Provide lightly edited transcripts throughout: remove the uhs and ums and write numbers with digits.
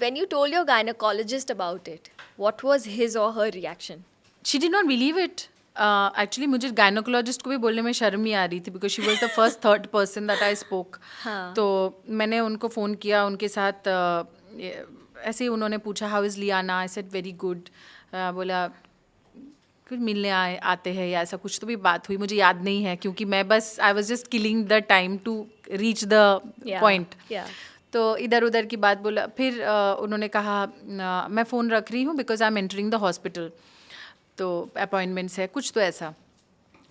when you told your gynecologist about it, what was his or her reaction? She did not believe it. Actually मुझे gynaecologist को भी बोलने में शर्म ही आ रही थी because she was the first third person that I spoke. तो मैंने उनको फ़ोन किया, उनके साथ ऐसे ही उन्होंने पूछा how is Liana. I said very good. बोला फिर मिलने आते हैं या ऐसा कुछ तो भी बात हुई, मुझे याद नहीं है क्योंकि मैं बस I was just killing the time to reach the point. तो इधर उधर की बात बोला. फिर उन्होंने कहा मैं फ़ोन रख रही हूँ because I am entering the hospital, तो अपॉइंटमेंट्स है कुछ तो ऐसा.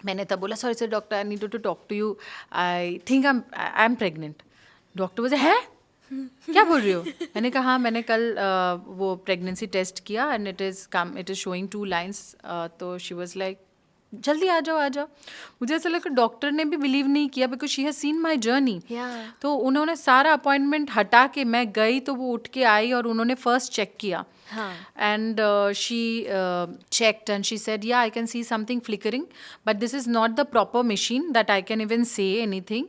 मैंने तब बोला sorry sir doctor I need to talk to you, I think I am pregnant. Doctor बोले है क्या बोल रही हो. मैंने कहा हाँ मैंने कल वो प्रेगनेंसी टेस्ट किया and it is showing 2 lines. तो शी वाज लाइक जल्दी आ जाओ आ जाओ. मुझे ऐसा लगा डॉक्टर ने भी बिलीव नहीं किया because she has seen my journey. तो उन्होंने सारा अपॉइंटमेंट हटा के मैं गई तो वो उठ के आई और उन्होंने फर्स्ट चेक किया. And she checked and she said, yeah, I can see something flickering, but this is not the proper machine that I can even say anything,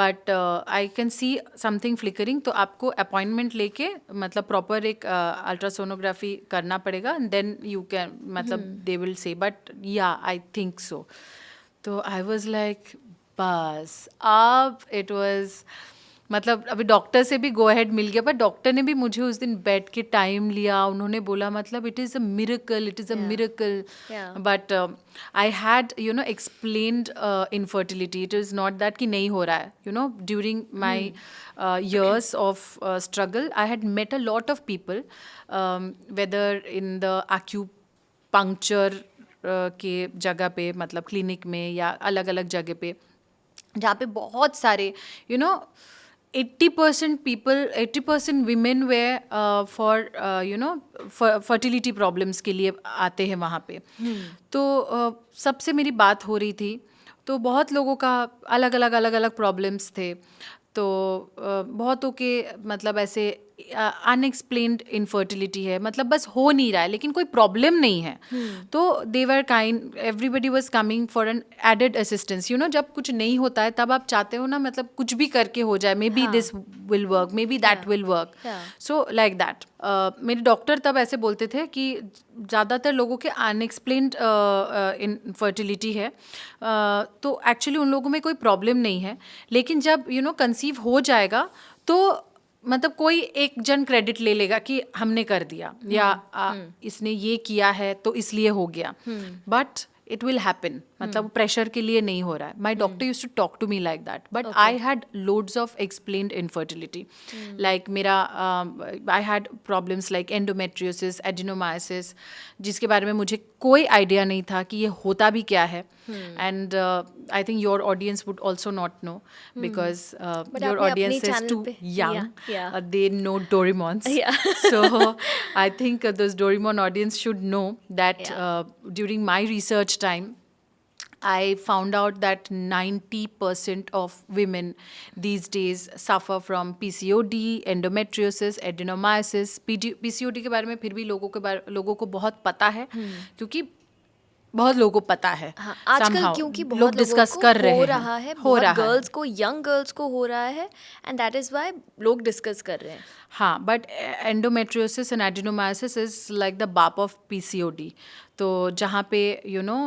but I can see something flickering. तो आपको appointment लेके मतलब proper एक ultrasonography करना पड़ेगा and then you can मतलब they will say, but yeah, I think so. तो I was like बस अब it was मतलब अभी डॉक्टर से भी गो अहेड मिल गया, पर डॉक्टर ने भी मुझे उस दिन बैठ के टाइम लिया. उन्होंने बोला मतलब it is a miracle, it is a miracle. But I had you know explained infertility. It is not that कि नहीं हो रहा है. You know during my years of struggle I had met a lot of people, whether in the acupuncture के जगह पे मतलब clinic में या अलग अलग जगह पे जहाँ पे बहुत सारे you know 80% people, 80% women were for you know fertility problems के लिए आते हैं वहाँ पे. तो सबसे मेरी बात हो रही थी तो बहुत लोगों का अलग अलग प्रॉब्लम्स थे. तो बहुतों के मतलब ऐसे अनएक्सप्लेन्ड इनफर्टिलिटी है, मतलब बस हो नहीं रहा है लेकिन कोई प्रॉब्लम नहीं है. तो they were kind, everybody was coming for an added assistance. You know जब कुछ नहीं होता है तब आप चाहते हो ना मतलब कुछ भी करके हो जाए, may be this will work, may be that will work. So like that मेरे डॉक्टर तब ऐसे बोलते थे कि ज़्यादातर लोगों के अनएक्सप्लेन्ड इनफर्टिलिटी है. तो एक्चुअली उन लोगों में कोई प्रॉब्लम नहीं है, लेकिन जब यू नो कंसीव हो जाएगा तो मतलब कोई एक जन क्रेडिट ले लेगा कि हमने कर दिया या इसने ये किया है तो इसलिए हो गया. बट इट विल हैपन, मतलब प्रेशर के लिए नहीं हो रहा है. My doctor use to talk to me like that, but I had loads of explained infertility. Like मेरा I had problems like endometriosis, adenomyosis, जिसके बारे में मुझे कोई आइडिया नहीं था कि ये होता भी क्या है. And I think your audience would also not know because your audience is too young, they know Doraemons. So I think those Doraemon audience should know that during my research time, I found out that 90% of women these days suffer from PCOD, endometriosis, adenomyosis. PCOD के बारे में फिर भी लोगों को बहुत पता है क्योंकि बहुत लोगों को पता है. आजकल क्योंकि बहुत लोग डिस्कस कर रहे हैं, हो रहा है, गर्ल्स को, यंग गर्ल्स को हो रहा है, एंड दैट इज व्हाई लोग डिस्कस कर रहे हैं. हाँ, but endometriosis and adenomyosis is like the बाप ऑफ PCOD. तो जहाँ पे यू नो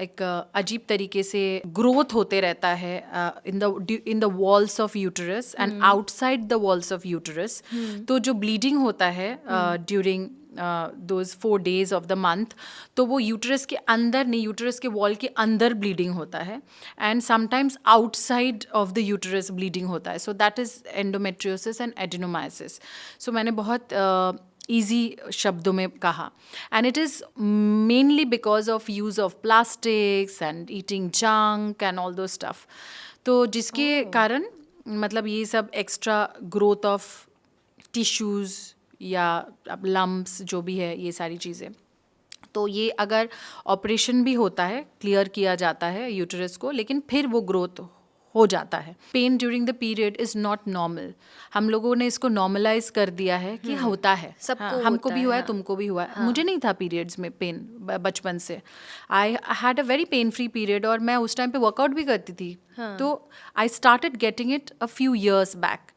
एक अजीब तरीके से ग्रोथ होते रहता है in the walls of uterus and outside the walls of uterus. तो जो ब्लीडिंग होता है during those 4 days of the month, तो वो यूटरस के अंदर नहीं, यूटरस के वॉल के अंदर ब्लीडिंग होता है and sometimes outside of the uterus bleeding होता है. So that is endometriosis and adenomyosis. So मैंने बहुत ईजी शब्दों में कहा, and it is mainly because of use of plastics and eating junk and all those stuff. तो जिसके कारण मतलब ये सब एक्स्ट्रा ग्रोथ ऑफ टिश्यूज़ या लम्प्स जो भी है, ये सारी चीज़ें. तो ये अगर ऑपरेशन भी होता है, क्लियर किया जाता है यूटरस को, लेकिन फिर वो ग्रोथ हो जाता है. Pen during the period is not normal. हम लोगों ने इसको नॉर्मलाइज कर दिया है कि होता है, सबको हमको भी हुआ है, तुमको भी हुआ है. मुझे नहीं था पीरियड्स में पेन बचपन से. I had a very pain free period और मैं उस टाइम पे वर्कआउट भी करती थी. तो I started getting it a few years back.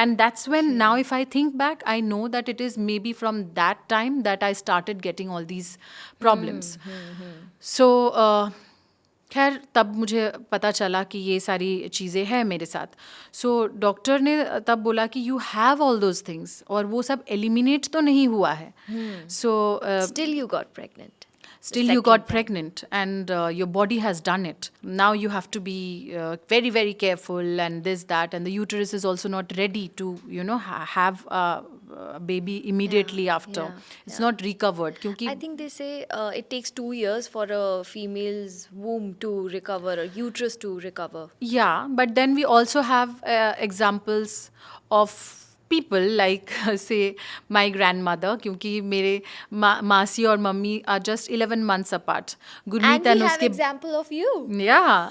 And that's when now if I think back, I know that it is maybe from that time that I started getting all these problems. So खैर तब मुझे पता चला कि ये सारी चीज़ें हैं मेरे साथ. सो डॉक्टर ने तब बोला कि you have all those things, और वो सब एलिमिनेट तो नहीं हुआ है. सो Still you got pregnant. still you got pregnant, and your body has done it. Now you have to be very very careful, and this that, and the uterus is also not ready to have a baby immediately after. It's not recovered kyunki I think they say it takes 2 years for a female's womb to recover, or uterus to recover. yeah, but then we also have examples of people like say my grandmother, क्योंकि मेरे मासी और mummy are just 11 months apart. And Gurmeet we and have उसके example of you. yeah